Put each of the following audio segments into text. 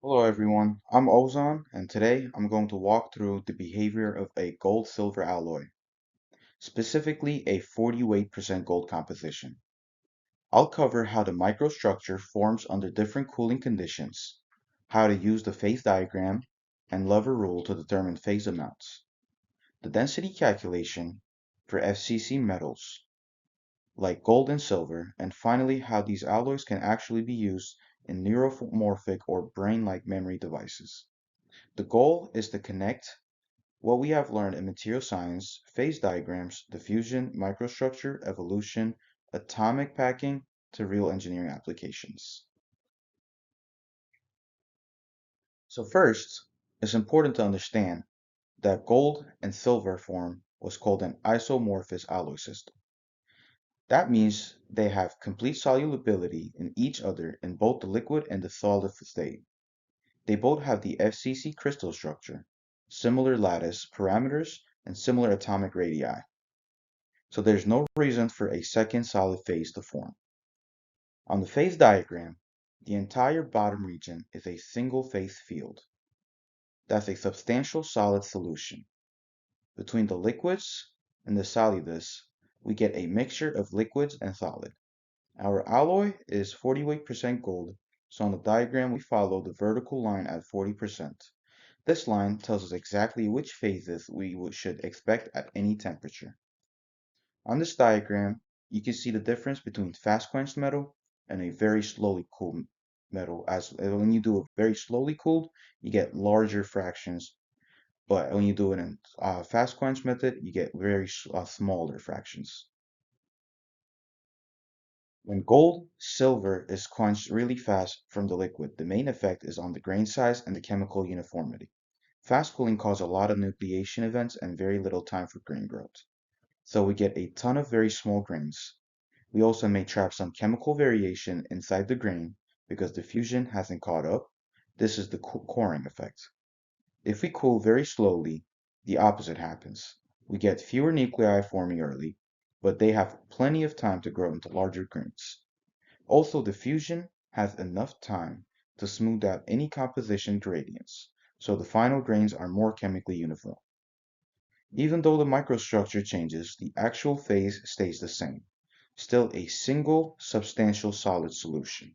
Hello everyone, I'm Ozan, and today I'm going to walk through the behavior of a gold-silver alloy, specifically a 48% gold composition. I'll cover how the microstructure forms under different cooling conditions, how to use the phase diagram and lever rule to determine phase amounts, the density calculation for FCC metals like gold and silver, and finally how these alloys can actually be used in neuromorphic or brain-like memory devices. The goal is to connect what we have learned in material science, phase diagrams, diffusion, microstructure, evolution, atomic packing, to real engineering applications. So first, it's important to understand that gold and silver form was called an isomorphous alloy system. That means they have complete solubility in each other in both the liquid and the solid state. They both have the FCC crystal structure, similar lattice parameters, and similar atomic radii. So there's no reason for a second solid phase to form. On the phase diagram, the entire bottom region is a single phase field. That's a substantial solid solution. Between the liquids and the solidus, we get a mixture of liquids and solid. Our alloy is 48% gold, so on the diagram we follow the vertical line at 40%. This line tells us exactly which phases we should expect at any temperature. On this diagram, you can see the difference between fast quenched metal and a very slowly cooled metal. As when you do it very slowly cooled, you get larger fractions, but when you do it in fast quench method, you get very smaller fractions. When gold, silver is quenched really fast from the liquid, the main effect is on the grain size and the chemical uniformity. Fast cooling causes a lot of nucleation events and very little time for grain growth. So we get a ton of very small grains. We also may trap some chemical variation inside the grain because the fusion hasn't caught up. This is the coring effect. If we cool very slowly, the opposite happens. We get fewer nuclei forming early, but they have plenty of time to grow into larger grains. Also, the fusion has enough time to smooth out any composition gradients, so the final grains are more chemically uniform. Even though the microstructure changes, the actual phase stays the same, still a single substantial solid solution.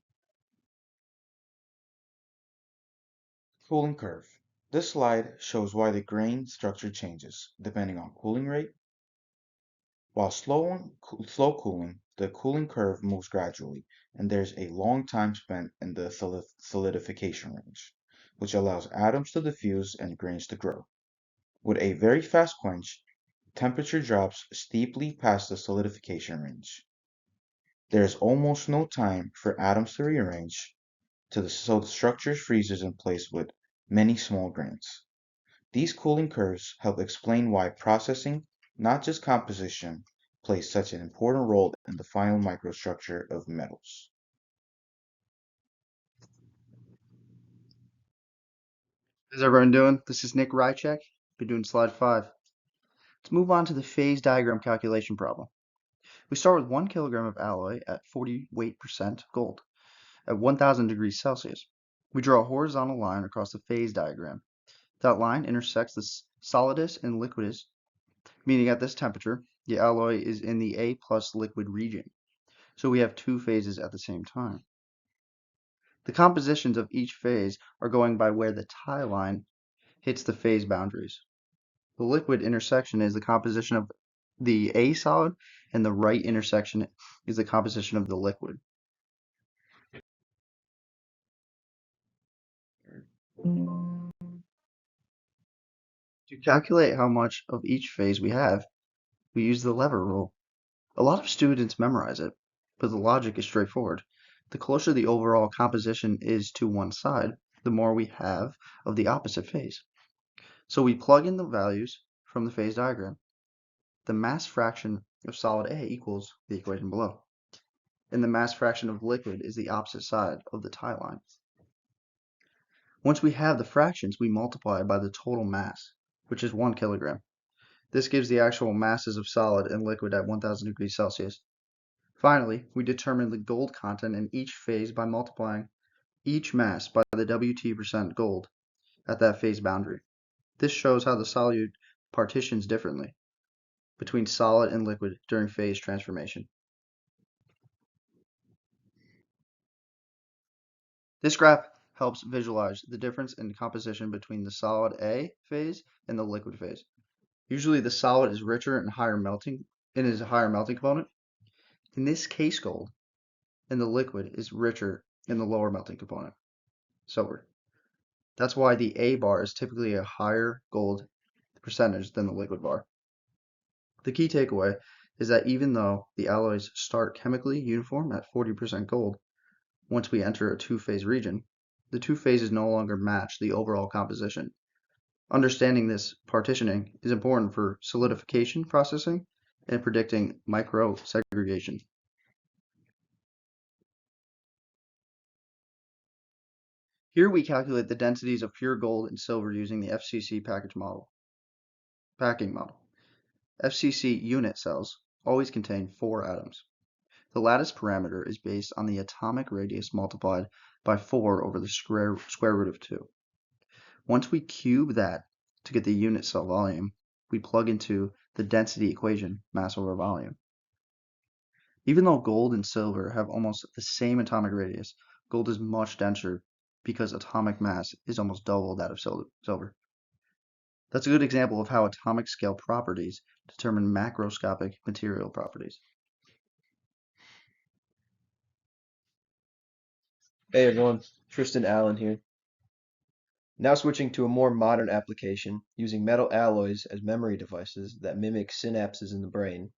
Cooling curve. This slide shows why the grain structure changes, depending on cooling rate. While slow cooling, the cooling curve moves gradually, and there's a long time spent in the solidification range, which allows atoms to diffuse and grains to grow. With a very fast quench, temperature drops steeply past the solidification range. There is almost no time for atoms to rearrange, so the structure freezes in place with many small grains. These cooling curves help explain why processing, not just composition, plays such an important role in the final microstructure of metals. How's everyone doing? This is Nick Rychek. Been doing slide 5. Let's move on to the phase diagram calculation problem. We start with 1 kilogram of alloy at 48% gold at 1000 degrees Celsius. We draw a horizontal line across the phase diagram. That line intersects the solidus and liquidus, meaning at this temperature, the alloy is in the A plus liquid region. So we have two phases at the same time. The compositions of each phase are going by where the tie line hits the phase boundaries. The liquid intersection is the composition of the A solid, and the right intersection is the composition of the liquid. To calculate how much of each phase we have, we use the lever rule. A lot of students memorize it, but the logic is straightforward. The closer the overall composition is to one side, the more we have of the opposite phase. So we plug in the values from the phase diagram. The mass fraction of solid A equals the equation below, and the mass fraction of liquid is the opposite side of the tie line. Once we have the fractions, we multiply by the total mass, which is 1 kilogram. This gives the actual masses of solid and liquid at 1000 degrees Celsius. Finally, we determine the gold content in each phase by multiplying each mass by the Wt% gold at that phase boundary. This shows how the solute partitions differently between solid and liquid during phase transformation. This graph helps visualize the difference in composition between the solid A phase and the liquid phase. Usually the solid is richer and higher melting and is a higher melting component. In this case, gold, and the liquid is richer in the lower melting component, silver. That's why the A bar is typically a higher gold percentage than the liquid bar. The key takeaway is that even though the alloys start chemically uniform at 40% gold, once we enter a two-phase region, the two phases no longer match the overall composition. Understanding this partitioning is important for solidification processing and predicting micro-segregation. Here we calculate the densities of pure gold and silver using the FCC packing model. FCC unit cells always contain 4 atoms. The lattice parameter is based on the atomic radius multiplied by 4 over the square root of 2. Once we cube that to get the unit cell volume, we plug into the density equation, mass over volume. Even though gold and silver have almost the same atomic radius, gold is much denser because atomic mass is almost double that of silver. That's a good example of how atomic scale properties determine macroscopic material properties. Hey everyone, Tristan Allen here. Now switching to a more modern application using metal alloys as memory devices that mimic synapses in the brain.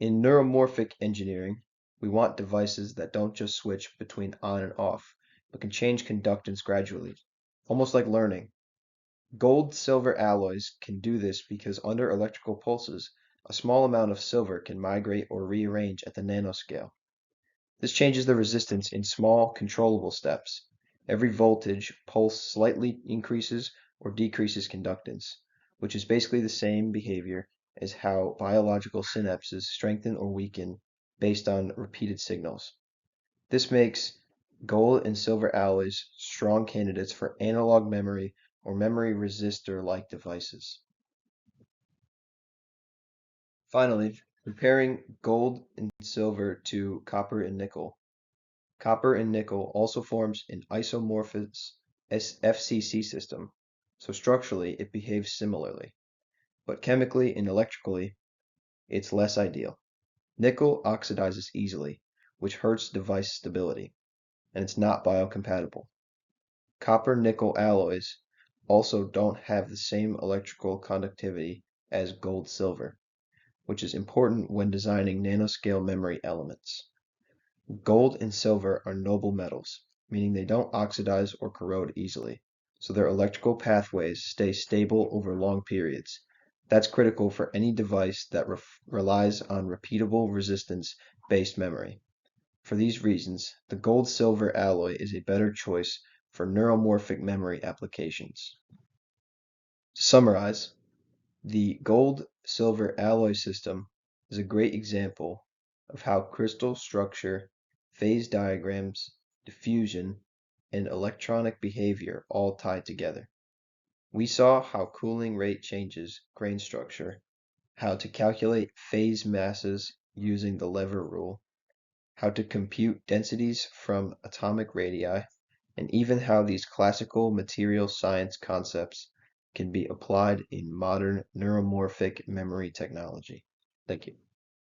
In neuromorphic engineering, we want devices that don't just switch between on and off, but can change conductance gradually, almost like learning. Gold-silver alloys can do this because under electrical pulses, a small amount of silver can migrate or rearrange at the nanoscale. This changes the resistance in small, controllable steps. Every voltage pulse slightly increases or decreases conductance, which is basically the same behavior as how biological synapses strengthen or weaken based on repeated signals. This makes gold and silver alloys strong candidates for analog memory or memory resistor-like devices. Finally, comparing gold and silver to copper and nickel. Copper and nickel also forms an isomorphous FCC system, so structurally it behaves similarly, but chemically and electrically it's less ideal. Nickel oxidizes easily, which hurts device stability, and it's not biocompatible. Copper-nickel alloys also don't have the same electrical conductivity as gold-silver, which is important when designing nanoscale memory elements. Gold and silver are noble metals, meaning they don't oxidize or corrode easily, so their electrical pathways stay stable over long periods. That's critical for any device that relies on repeatable resistance-based memory. For these reasons, the gold-silver alloy is a better choice for neuromorphic memory applications. To summarize, the gold-silver alloy system is a great example of how crystal structure, phase diagrams, diffusion, and electronic behavior all tie together. We saw how cooling rate changes grain structure, how to calculate phase masses using the lever rule, how to compute densities from atomic radii, and even how these classical material science concepts can be applied in modern neuromorphic memory technology. Thank you.